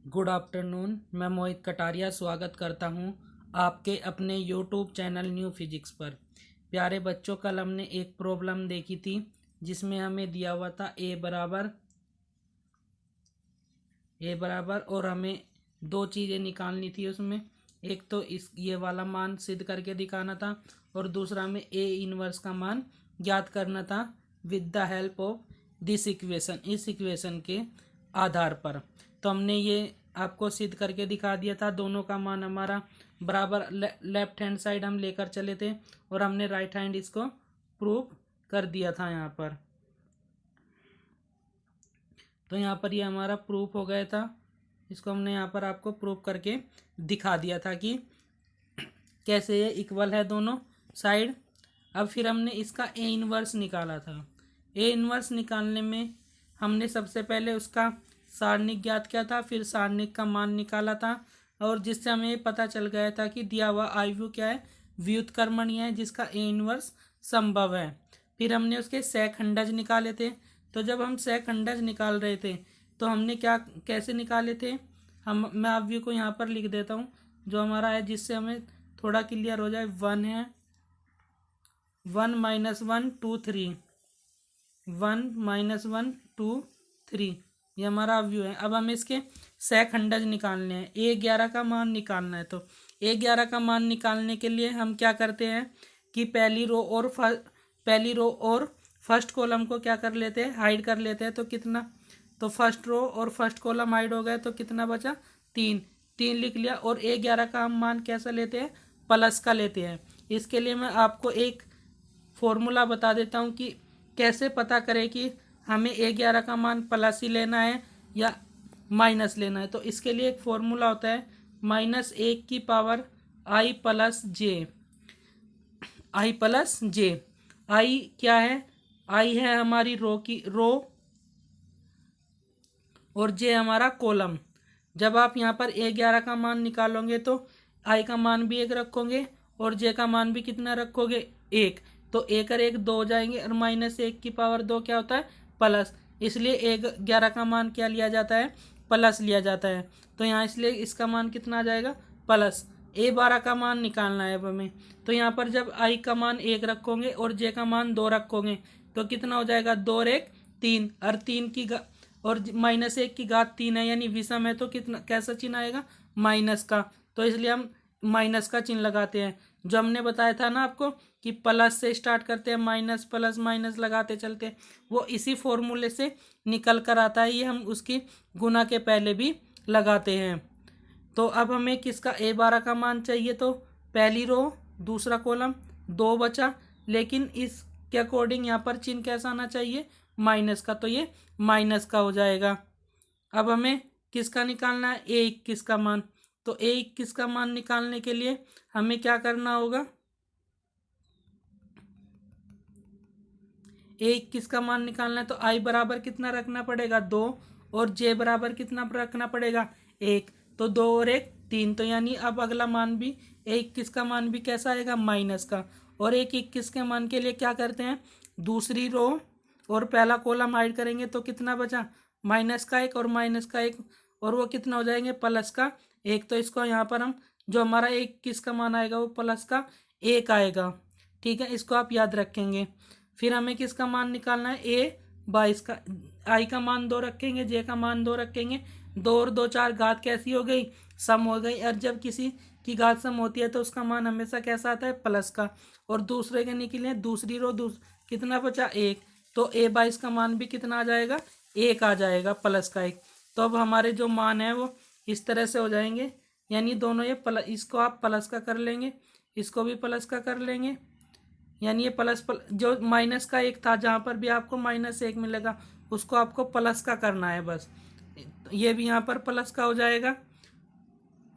Good afternoon. मैं मोहित कटारिया स्वागत करता हूं आपके अपने यूट्यूब चैनल न्यू फिजिक्स पर। प्यारे बच्चों, कल हमने एक प्रॉब्लम देखी थी जिसमें हमें दिया हुआ था ए बराबर और हमें दो चीज़ें निकालनी थी उसमें। एक तो ये वाला मान सिद्ध करके दिखाना था और दूसरा हमें ए इनवर्स का मान ज्ञात करना था with the help of this equation, इस इक्वेशन के आधार पर। तो हमने ये आपको सिद्ध करके दिखा दिया था। दोनों का मान हमारा बराबर लेफ्ट हैंड साइड हम लेकर चले थे और हमने राइट हैंड इसको प्रूव कर दिया था यहाँ पर। तो यहाँ पर ये हमारा प्रूफ हो गया था। इसको हमने यहाँ पर आपको प्रूफ करके दिखा दिया था कि कैसे ये इक्वल है दोनों साइड। अब फिर हमने इसका ए इनवर्स निकाला था। ए इनवर्स निकालने में हमने सबसे पहले उसका सारणिक ज्ञात किया था, फिर सारणिक का मान निकाला था और जिससे हमें पता चल गया था कि दिया हुआ आयु क्या है, व्युत्क्रमणीय है जिसका ए इनवर्स संभव है। फिर हमने उसके सहखंडज निकाले थे। तो जब हम सहखंडज निकाल रहे थे तो हमने कैसे निकाले थे, मैं आयु को यहाँ पर लिख देता हूँ जो हमारा है, जिससे हमें थोड़ा क्लियर हो जाए। 1 है, 1 - 1 2 3, 1 - 1 2 3, ये हमारा व्यू है। अब हमें इसके सहखंडज निकालने हैं, A11 का मान निकालना है। तो A11 का मान निकालने के लिए हम क्या करते हैं कि पहली रो और फर्स्ट कॉलम को क्या कर लेते हैं, हाइड कर लेते हैं। तो कितना, तो फर्स्ट रो और फर्स्ट कॉलम हाइड हो गए तो कितना बचा, 3 लिख लिया। और A11 का हम मान कैसा लेते हैं, प्लस का लेते हैं। इसके लिए मैं आपको एक फॉर्मूला बता देता हूँ कि कैसे पता करें कि हमें A11 का मान प्लस ही लेना है या माइनस लेना है। तो इसके लिए एक फॉर्मूला होता है -1 प्लस जे। आई क्या है, आई है हमारी रो और जे हमारा कॉलम। जब आप यहाँ पर A11 का मान निकालोगे तो आई का मान भी 1 रखोगे और जे का मान भी कितना रखोगे, 1। तो 1 और 1 2 हो जाएंगे और -1 की पावर 2 क्या होता है, प्लस। इसलिए A11 का मान क्या लिया जाता है, प्लस लिया जाता है। तो यहाँ इसलिए इसका मान कितना आ जाएगा, प्लस। A12 का मान निकालना है अब हमें। तो यहाँ पर जब आई का मान 1 रखोगे और जे का मान 2 रखोगे तो कितना हो जाएगा, 2 और 1 3, और 3 की और -1 की घात 3 है यानी विषम है। तो कितना, कैसा चिन्ह आएगा, माइनस का। तो इसलिए हम माइनस का चिन्ह लगाते हैं। जो हमने बताया था ना आपको कि प्लस से स्टार्ट करते हैं, माइनस प्लस माइनस लगाते चलते हैं, वो इसी फॉर्मूले से निकल कर आता है। ये हम उसकी गुना के पहले भी लगाते हैं। तो अब हमें किसका, A12 का मान चाहिए। तो पहली रो दूसरा कॉलम 2 बचा, लेकिन इसके अकॉर्डिंग यहाँ पर चिन्ह कैसा आना चाहिए, माइनस का। तो ये माइनस का हो जाएगा। अब हमें किसका निकालना है, A21 का मान। तो A21 का मान निकालने के लिए हमें क्या करना होगा, A21 का मान निकालना है तो I बराबर कितना रखना पड़ेगा, 2, और J बराबर कितना रखना पड़ेगा, 1। तो 2 और 1 3। तो यानी अब अगला मान भी A21 का मान भी कैसा आएगा, माइनस का। और A21 के मान के लिए क्या करते हैं, दूसरी रो और पहला कॉलम हाइड करेंगे तो कितना बचा, -1 और -1, और वो कितना हो जाएंगे, प्लस का 1। तो इसको यहाँ पर हम जो हमारा A21 का मान आएगा वो प्लस का 1 आएगा। ठीक है, इसको आप याद रखेंगे। फिर हमें किसका मान निकालना है, A22 का। आई का मान 2 रखेंगे, जे का मान 2 रखेंगे। 2 और 2 4, घात कैसी हो गई, सम हो गई। और जब किसी की घात सम होती है तो उसका मान हमेशा कैसा आता है, प्लस का। और दूसरे के निकले दूसरी रो कितना बचा, 1। तो A22 का मान भी कितना आ जाएगा, 1 आ जाएगा, प्लस का 1। तो अब हमारे जो मान है वो इस तरह से हो जाएंगे। यानी दोनों ये इसको आप प्लस का कर लेंगे, इसको भी प्लस का कर लेंगे। यानी ये जो माइनस का 1 था, जहाँ पर भी आपको -1 मिलेगा उसको आपको प्लस का करना है बस। ये भी यहाँ पर प्लस का हो जाएगा,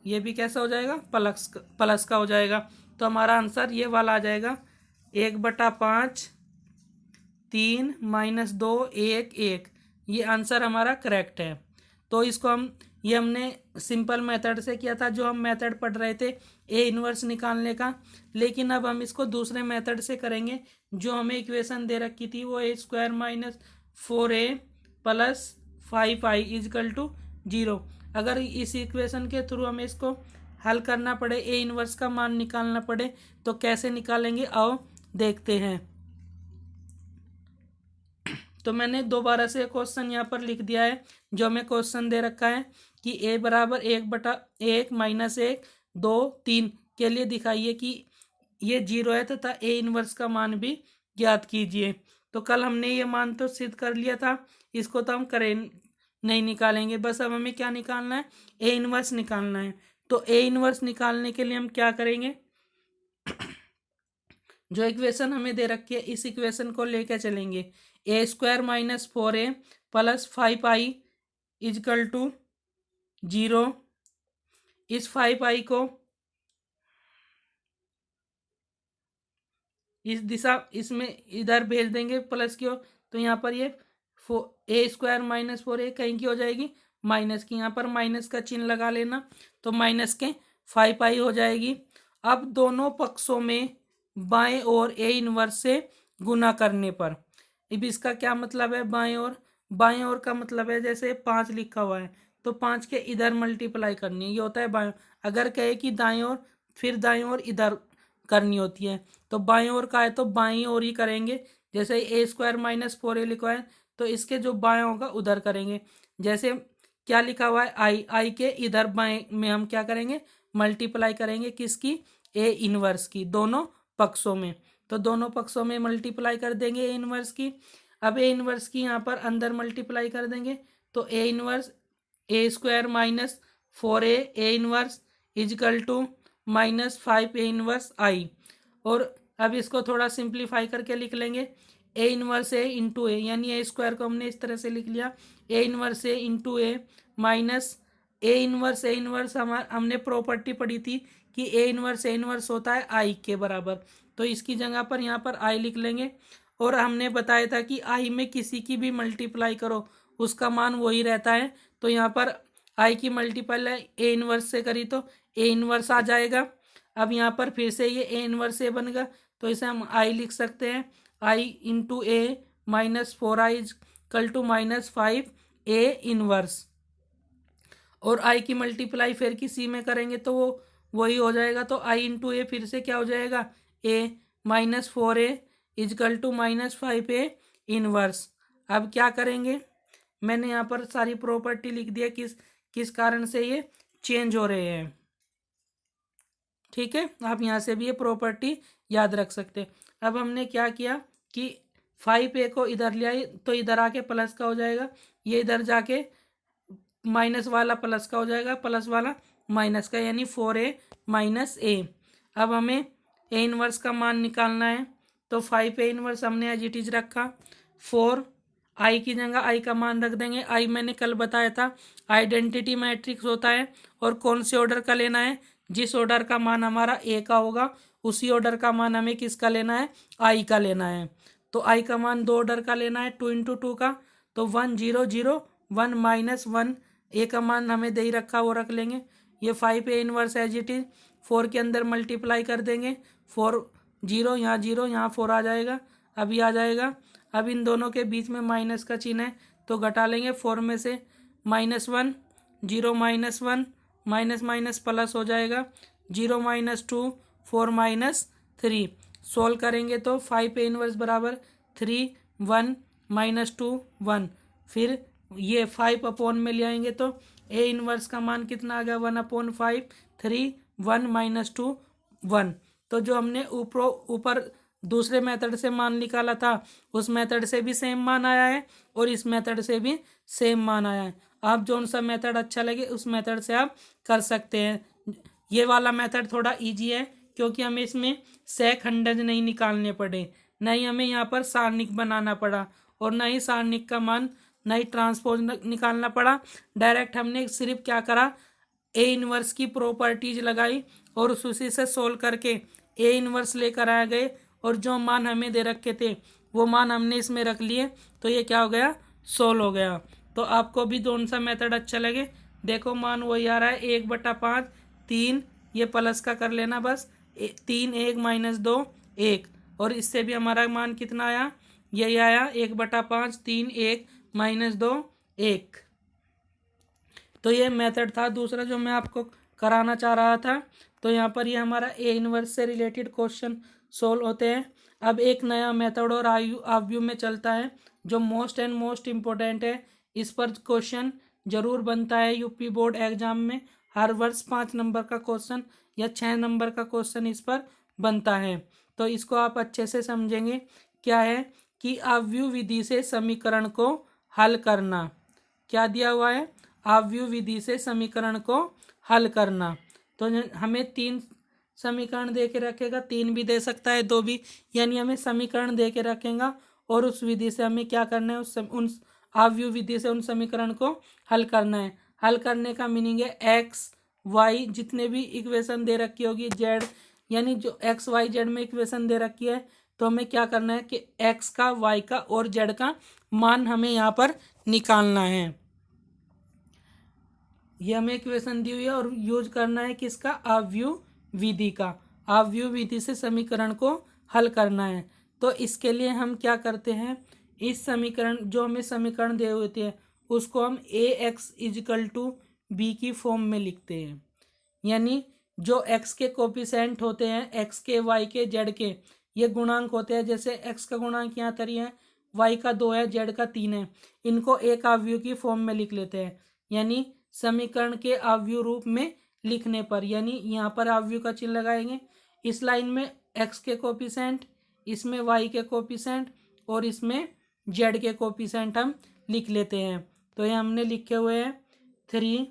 ये भी कैसा हो जाएगा, प्लस का हो जाएगा। तो हमारा आंसर ये वाला आ जाएगा, 1/5 3 - 2 1 1। ये आंसर हमारा करेक्ट है। तो इसको ये हमने सिंपल मेथड से किया था जो हम मेथड पढ़ रहे थे ए इनवर्स निकालने का। लेकिन अब हम इसको दूसरे मेथड से करेंगे। जो हमें इक्वेशन दे रखी थी वो A² - 4A + 5I = 0। अगर इस इक्वेशन के थ्रू हमें इसको हल करना पड़े, ए इनवर्स का मान निकालना पड़े, तो कैसे निकालेंगे आओ देखते हैं। तो मैंने दोबारा से क्वेश्चन यहाँ पर लिख दिया है। जो हमें क्वेश्चन दे रखा है कि ए बराबर 1/1 माइनस 1 2 3 के लिए दिखाइए कि ये 0 है तथा ए इनवर्स का मान भी ज्ञात कीजिए। तो कल हमने ये मान तो सिद्ध कर लिया था, इसको तो हम करें नहीं निकालेंगे। बस अब हमें क्या निकालना है, ए इनवर्स निकालना है। तो ए इनवर्स निकालने के लिए हम क्या करेंगे, जो इक्वेशन हमें दे रखी है इस इक्वेशन को लेकर चलेंगे। A square minus 4a plus 5i equal to 0। इस 5i को इस दिशा इसमें इधर भेज देंगे प्लस की ओर, तो यहाँ पर ये ए स्क्वायर माइनस 4a कहीं की हो जाएगी माइनस की, यहाँ पर माइनस का चिन्ह लगा लेना, तो माइनस के 5i हो जाएगी। अब दोनों पक्षों में बाएं ओर ए इनवर्स से गुना करने पर, अब इसका क्या मतलब है, बाएं ओर का मतलब है जैसे 5 लिखा हुआ है तो 5 के इधर मल्टीप्लाई करनी है, ये होता है बाएं। अगर कहे कि दाएं ओर, फिर दाएं ओर इधर करनी होती है, तो बाएं ओर का है तो बाएं ओर ही करेंगे। जैसे ए स्क्वायर माइनस 4a लिखा है तो इसके जो बाएं होगा उधर करेंगे। जैसे क्या लिखा हुआ है आई के इधर बाएं में हम क्या करेंगे, मल्टीप्लाई करेंगे किसकी, ए इनवर्स की, दोनों पक्षों में। तो दोनों पक्षों में मल्टीप्लाई कर देंगे ए इनवर्स की। अब ए इनवर्स की यहाँ पर अंदर मल्टीप्लाई कर देंगे, तो A inverse A square minus 4a A inverse equal to minus 5 A inverse I. और अब इसको थोड़ा सिंप्लीफाई करके लिख लेंगे, ए इनवर्स ए इंटू ए, यानी ए स्क्वायर को हमने इस तरह से लिख लिया, ए inverse A into A minus A inverse हमने प्रॉपर्टी पढ़ी थी कि ए इनवर्स होता है आई के बराबर, तो इसकी जगह पर यहाँ पर आई लिख लेंगे। और हमने बताया था कि आई में किसी की भी मल्टीप्लाई करो उसका मान वही रहता है, तो यहाँ पर आई की मल्टीप्लाई ए इनवर्स से करी तो ए इनवर्स आ जाएगा। अब यहाँ पर फिर से ये ए इनवर्स ए बनेगा, तो इसे हम आई लिख सकते हैं, I into A minus 4i equal to minus 5 A inverse. और आई की मल्टीप्लाई फिर किसी में करेंगे तो वो वही हो जाएगा, तो आई इंटू ए फिर से क्या हो जाएगा, A minus 4a equal to minus 5a inverse. अब क्या करेंगे, मैंने यहाँ पर सारी प्रॉपर्टी लिख दिया किस किस कारण से ये चेंज हो रहे हैं। ठीक है, आप यहाँ से भी ये प्रॉपर्टी याद रख सकते हैं। अब हमने क्या किया कि 5a को इधर ले आई तो इधर आके प्लस का हो जाएगा, ये इधर जाके माइनस वाला प्लस का हो जाएगा, प्लस वाला माइनस का, यानी 4a माइनस ए। अब हमें ए इनवर्स का मान निकालना है, तो 5a इनवर्स हमने एज इट इज रखा, 4 आई की जगह आई का मान रख देंगे। आई मैंने कल बताया था आइडेंटिटी मैट्रिक्स होता है, और कौन से ऑर्डर का लेना है, जिस ऑर्डर का मान हमारा ए का होगा उसी ऑर्डर का मान हमें किसका लेना है, आई का लेना है। तो आई का मान 2 ऑर्डर का लेना है, 2 इंटू 2 का, तो 1 0 0 1 माइनस 1 ए का मान हमें दे ही रखा वो रख लेंगे। ये 5a inverse as it is 4 के अंदर मल्टीप्लाई कर देंगे, 4 0 यहाँ 0 यहाँ 4 आ जाएगा, अभी आ जाएगा। अब इन दोनों के बीच में माइनस का चिन्ह है तो घटा लेंगे, 4 में से -1 0 -1 माइनस माइनस प्लस हो जाएगा, 0 - 2 4 -3। सोल्व करेंगे तो 5a इनवर्स बराबर 3 1 -2 1, फिर ये 5 अपॉन में ले आएंगे तो ए इनवर्स का मान कितना आ गया, 1/5 3 1 - 2 1। तो जो हमने ऊपर दूसरे मेथड से मान निकाला था उस मेथड से भी सेम मान आया है और इस मेथड से भी सेम मान आया है। आप जौन सा मेथड अच्छा लगे उस मेथड से आप कर सकते हैं। ये वाला मेथड थोड़ा इजी है क्योंकि हमें इसमें सहखंडज नहीं निकालने पड़े, न ही हमें यहाँ पर सारणिक बनाना पड़ा और न ही सारणिक का मान न ही ट्रांसपोज निकालना पड़ा। डायरेक्ट हमने सिर्फ क्या करा, ए इनवर्स की प्रॉपर्टीज लगाई और उसी से सोल्व करके ए इनवर्स लेकर आ गए और जो मान हमें दे रखे थे वो मान हमने इसमें रख लिए, तो ये क्या हो गया, सोल्व हो गया। तो आपको भी कौन सा मेथड अच्छा लगे, देखो मान वही आ रहा है 1/5 3, ये प्लस का कर लेना बस, 3 1 - 2 1, और इससे भी हमारा मान कितना आया, यही आया 1/5 3 1 - 2 1। तो ये मेथड था दूसरा जो मैं आपको कराना चाह रहा था। तो यहाँ पर ये हमारा ए इनवर्स से रिलेटेड क्वेश्चन सोल्व होते हैं। अब एक नया मेथड और आव्यू में चलता है जो मोस्ट एंड मोस्ट इम्पोर्टेंट है। इस पर क्वेश्चन जरूर बनता है यूपी बोर्ड एग्जाम में। हर वर्ष 5 नंबर का क्वेश्चन या 6 नंबर का क्वेश्चन इस पर बनता है। तो इसको आप अच्छे से समझेंगे। क्या है कि आव्यू विधि से समीकरण को हल करना। क्या दिया हुआ है? आव्यू विधि से समीकरण को हल करना। तो हमें 3 समीकरण दे के रखेगा, 3 भी दे सकता है, 2 भी, यानी हमें समीकरण दे के रखेगा और उस विधि से हमें क्या करना है, उन आव्यू विधि से उन समीकरण को हल करना है। हल करने का मीनिंग है एक्स वाई जितने भी इक्वेशन दे रखी होगी, जेड यानी जो एक्स वाई जेड में इक्वेशन दे रखी है, तो हमें क्या करना है कि एक्स का, वाई का और जेड का मान हमें यहाँ पर निकालना है। ये हमें इक्वेशन दी हुई है और यूज करना है किसका? आव्यू विधि का। आव्यू विधि से समीकरण को हल करना है। तो इसके लिए हम क्या करते हैं, इस समीकरण जो हमें समीकरण दे होते हैं उसको हम ए एक्स इजिकल टू बी की फॉर्म में लिखते हैं। यानी जो एक्स के कोफिशिएंट होते हैं, एक्स के, वाई के, जेड के, ये गुणांक होते हैं। जैसे एक्स का गुणांक यहाँ 3 है, वाई का 2 है, जेड का 3 है। इनको एक आव्यू की फॉर्म में लिख लेते हैं। यानी समीकरण के आव्यू रूप में लिखने पर, यानी यहाँ पर आव्यू का चिन्ह लगाएंगे। इस लाइन में एक्स के कोफिशिएंट, इसमें वाई के कोफिशिएंट और इसमें जेड के कोफिशिएंट हम लिख लेते हैं। तो ये हमने लिखे हुए हैं 3,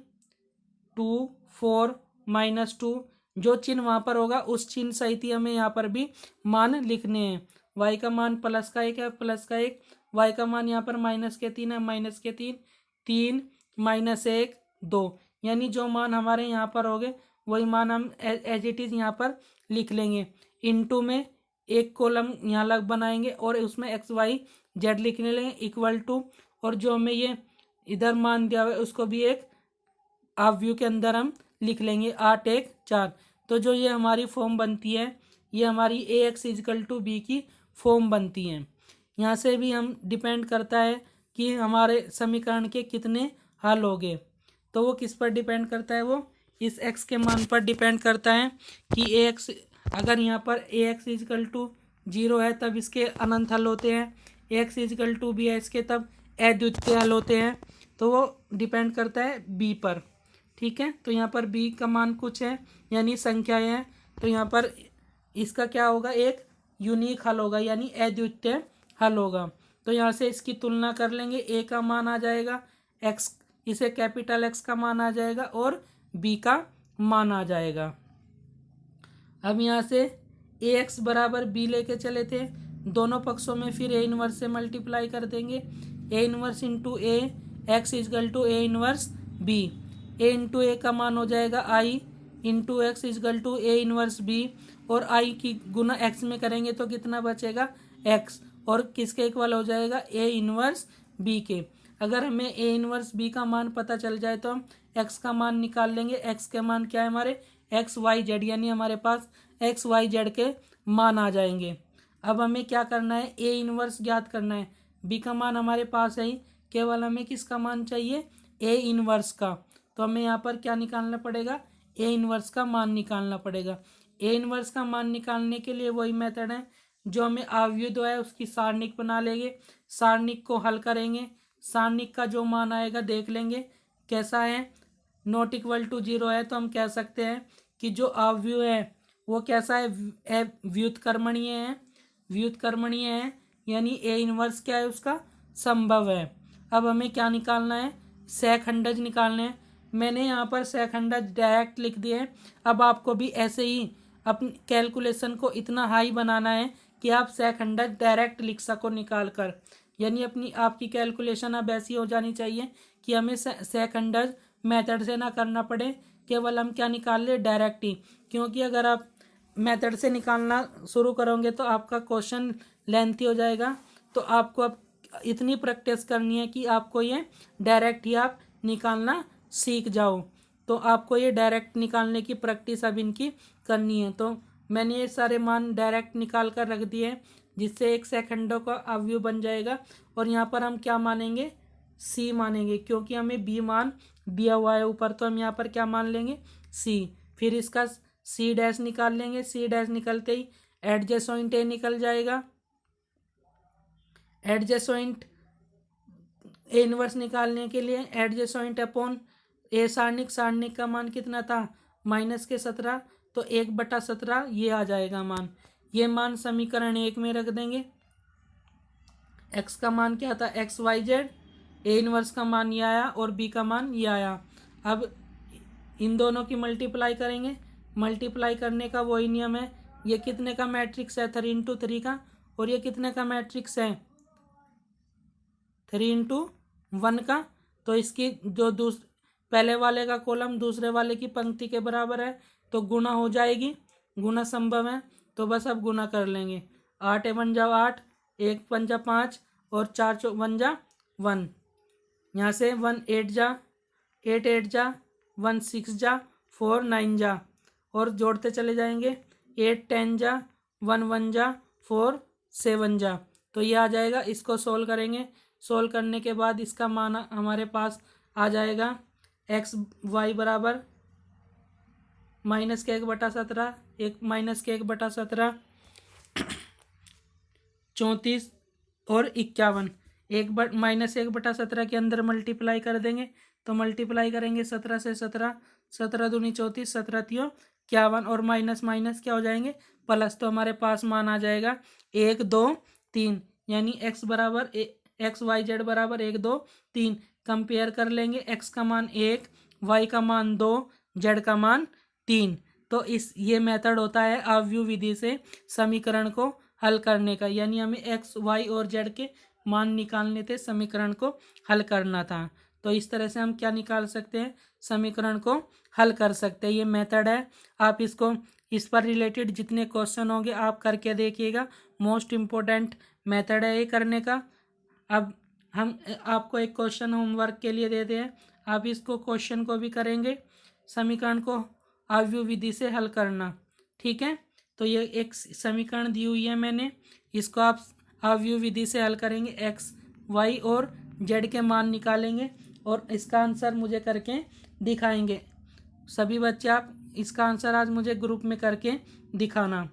2, 4, -2। जो चिन्ह वहाँ पर होगा उस चिन्ह सहित ही हमें यहाँ पर भी मान लिखने हैं। वाई का मान +1 है, +1, वाई का मान यहाँ पर -3 है, -3, 3, -1, 2, यानी जो मान हमारे यहाँ पर होंगे वही मान हम एज इट इज़ यहाँ पर लिख लेंगे। इनटू में एक कॉलम यहाँ लग बनाएंगे और उसमें एक्स वाई जेड लिखने लेंगे इक्वल टू, और जो हमें ये इधर मान दिया हुआ है उसको भी एक आव्यू के अंदर हम लिख लेंगे 8, 1, 4। तो जो ये हमारी फॉर्म बनती है ये हमारी ए एक्स इजकल टू बी की फॉर्म बनती है। यहाँ से भी हम डिपेंड करता है कि हमारे समीकरण के कितने हल होंगे। तो वो किस पर डिपेंड करता है? वो इस एक्स के मान पर डिपेंड करता है कि ए एक्स, अगर यहाँ पर ए एक्स इजकल टू 0 है तब इसके अनंत हल होते हैं, ए एक्स इजकल टू बी है इसके तब अद्वितीय हल होते हैं। तो वो डिपेंड करता है बी पर। ठीक है, तो यहाँ पर बी का मान कुछ है यानी संख्याएं हैं। तो यहाँ पर इसका क्या होगा? एक यूनिक हल होगा यानी अद्वितीय हल होगा। तो यहाँ से इसकी तुलना कर लेंगे, ए का मान आ जाएगा, एक्स, इसे कैपिटल एक्स का मान आ जाएगा और बी का मान आ जाएगा। अब यहाँ से ए एक्स बराबर बी लेके चले थे, दोनों पक्षों में फिर ए इनवर्स से मल्टीप्लाई कर देंगे। A inverse into A X equal to A inverse B. A into A का मान हो जाएगा I into X equal to A inverse B, और आई की गुना एक्स में करेंगे तो कितना बचेगा? एक्स, और किसके इक्वल हो जाएगा? ए इनवर्स बी के। अगर हमें ए इनवर्स बी का मान पता चल जाए तो हम एक्स का मान निकाल लेंगे। एक्स के मान क्या है हमारे? एक्स वाई जेड, यानी हमारे पास एक्स वाई जेड के मान आ जाएंगे। अब हमें क्या करना है? ए इनवर्स ज्ञात करना है। बी का मान हमारे पास है ही, केवल हमें किसका मान चाहिए? ए इनवर्स का। तो हमें यहाँ पर क्या निकालना पड़ेगा? ए इनवर्स का मान निकालना पड़ेगा। ए इनवर्स का मान निकालने के लिए वही मेथड है जो हमें आव्यूह है उसकी सारणिक बना लेंगे, सारणिक को हल करेंगे, सारणिक का जो मान आएगा देख लेंगे कैसा है। नॉट इक्वल टू 0 है तो हम कह सकते हैं कि जो आव्यूह है वो कैसा है? व्युत्क्रमणीय है, व्युत्क्रमणीय है, यानी ए इनवर्स क्या है? उसका संभव है। अब हमें क्या निकालना है? सहखंडज निकालने हैं। मैंने यहाँ पर सहखंडज डायरेक्ट लिख दिए हैं। अब आपको भी ऐसे ही अपनी कैलकुलेशन को इतना हाई बनाना है कि आप सहखंडज डायरेक्ट लिख सको निकाल कर, यानी अपनी आपकी कैलकुलेशन अब ऐसी हो जानी चाहिए कि हमें सहखंडज मेथड से ना करना पड़े, केवल हम क्या निकाल ले? डायरेक्ट ही। क्योंकि अगर आप मेथड से निकालना शुरू करोगे तो आपका क्वेश्चन लेंथी हो जाएगा। तो आपको अब इतनी प्रैक्टिस करनी है कि आपको ये डायरेक्ट ही आप निकालना सीख जाओ। तो आपको ये डायरेक्ट निकालने की प्रैक्टिस अब इनकी करनी है। तो मैंने ये सारे मान डायरेक्ट निकाल कर रख दिए हैं जिससे एक सेकंडों का अवयव बन जाएगा। और यहाँ पर हम क्या मानेंगे? सी मानेंगे, क्योंकि हमें बी मान दिया हुआ है ऊपर, तो हम यहाँ पर क्या मान लेंगे सी। फिर इसका सी डैश निकाल लेंगे। सी डैश निकलते ही एडजेसोइंट ए निकल जाएगा। एडजेसोइंट ए इनवर्स निकालने के लिए एडजेसोइंट अपॉन ए सारणिक, सारणिक का मान कितना था -17, तो 1/17 ये आ जाएगा मान। ये मान समीकरण 1 में रख देंगे। एक्स का मान क्या था XYZ, ए इनवर्स का मान ये आया और बी का मान ये आया। अब इन दोनों की मल्टीप्लाई करेंगे। मल्टीप्लाई करने का वही नियम है। ये कितने का मैट्रिक्स है 3×3 का, और ये कितने का मैट्रिक्स है 3×1 का। तो इसकी जो पहले वाले का कॉलम दूसरे वाले की पंक्ति के बराबर है, तो गुणा हो जाएगी। गुणा संभव है तो बस अब गुणा कर लेंगे। 8 × 1 = 8, 1 × 5 = 5 और 4 × 1 = 1। यहाँ से 1 × 8 = 8, 8 = 1, 6 × 4, 9 = और जोड़ते चले जाएंगे। 8 × 10 = 1, 1 = 4, 7 = तो ये आ जाएगा। इसको सोल्व करेंगे। सोल्व करने के बाद इसका मान हमारे पास आ जाएगा XY बराबर -1/17, -1/17 34 और 51। -1/17 के अंदर मल्टीप्लाई कर देंगे, तो मल्टीप्लाई करेंगे 17 से 17, 17 दूनी 34, 17 तियो 51 और माइनस माइनस क्या हो जाएंगे प्लस। तो हमारे पास मान आ जाएगा 1, 2, 3, यानी XYZ बराबर 1, 2, 3। कंपेयर कर लेंगे। x का मान 1, y का मान 2, z का मान 3। तो ये मेथड होता है अवयव विधि से समीकरण को हल करने का, यानी हमें x, y और z के मान निकालने थे, समीकरण को हल करना था। तो इस तरह से हम क्या निकाल सकते हैं, समीकरण को हल कर सकते हैं। ये मेथड है। आप इसको इस पर रिलेटेड जितने क्वेश्चन होंगे आप करके देखिएगा। मोस्ट इम्पोर्टेंट मेथड है ये करने का। अब हम आपको एक क्वेश्चन होमवर्क के लिए देते हैं। आप इसको क्वेश्चन को भी करेंगे, समीकरण को अवयव विधि से हल करना। ठीक है, तो ये एक समीकरण दी हुई है मैंने, इसको आप अवयव विधि से हल करेंगे। x, y और z के मान निकालेंगे और इसका आंसर मुझे करके दिखाएंगे। सभी बच्चे आप इसका आंसर आज मुझे ग्रुप में करके दिखाना।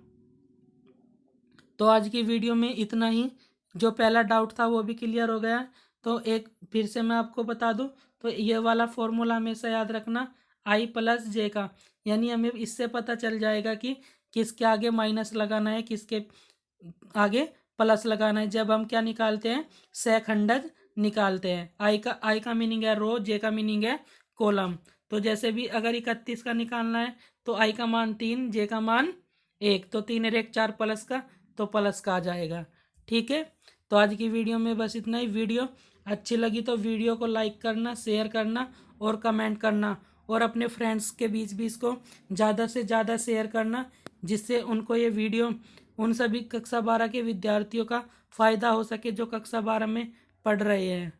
तो आज की वीडियो में इतना ही। जो पहला डाउट था वो भी क्लियर हो गया। तो एक फिर से मैं आपको बता दूं, तो ये वाला फॉर्मूला हमेशा याद रखना I + J का, यानी हमें इससे पता चल जाएगा कि किसके आगे माइनस लगाना है, किसके आगे प्लस लगाना है। जब हम क्या निकालते हैं सहखंडज निकालते हैं। I का मीनिंग है रो, J का मीनिंग है कॉलम। तो जैसे भी अगर 31 का निकालना है तो I का मान 3, J का मान 1, तो 3 और 1 4 प्लस का, तो प्लस का आ जाएगा। ठीक है, तो आज की वीडियो में बस इतना ही। वीडियो अच्छी लगी तो वीडियो को लाइक करना, शेयर करना और कमेंट करना, और अपने फ्रेंड्स के बीच भी इसको ज़्यादा से ज़्यादा शेयर करना, जिससे उनको ये वीडियो, उन सभी कक्षा 12 के विद्यार्थियों का फ़ायदा हो सके जो कक्षा 12 में पढ़ रहे हैं।